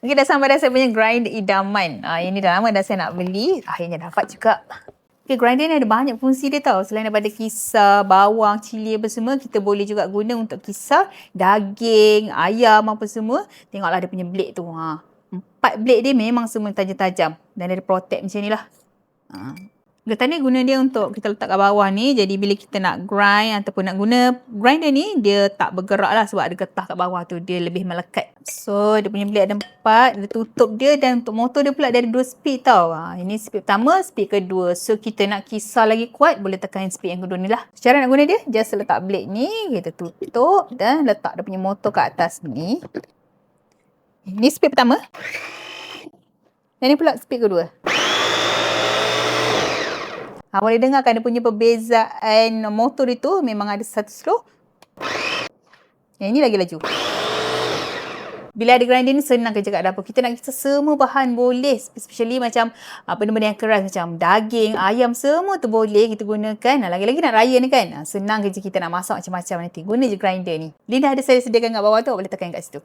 Okay, dah sampai dah saya punya grinder idaman. Ini dah lama dah saya nak beli. Akhirnya dapat juga. Okay, grinder ni ada banyak fungsi dia tau. Selain daripada kisar, bawang, cili apa semua, kita boleh juga guna untuk kisar daging, ayam apa semua. Tengoklah dia punya blade tu. 4 blade dia memang semua tajam-tajam. Dan dia protect macam ni lah. Getah ni guna dia untuk kita letak kat bawah ni. Jadi bila kita nak grind ataupun nak guna grinder ni, dia tak bergerak lah sebab ada getah kat bawah tu. Dia lebih melekat. So, dia punya blade ada 4. Dia tutup dia dan untuk motor dia pula dia ada 2 speed tau. Ini speed pertama, speed kedua. So, kita nak kisar lagi kuat, boleh tekan speed yang kedua ni lah. Cara nak guna dia, just letak blade ni. Kita tutup dan letak dia punya motor kat atas ni. Ini speed pertama. Dan ni pula speed kedua. Boleh dengarkan dia punya perbezaan motor itu memang ada satu slow. Yang ini lagi laju. Bila ada grinder ni senang kerja kat dapur. Kita nak kisar semua bahan boleh. Especially macam benda-benda yang keras macam daging, ayam semua tu boleh kita gunakan. Lagi-lagi nak raya ni kan. Senang kerja kita nak masak macam-macam nanti. Guna je grinder ni. Link dah ada saya sediakan kat bawah tu. Boleh tekan kat situ.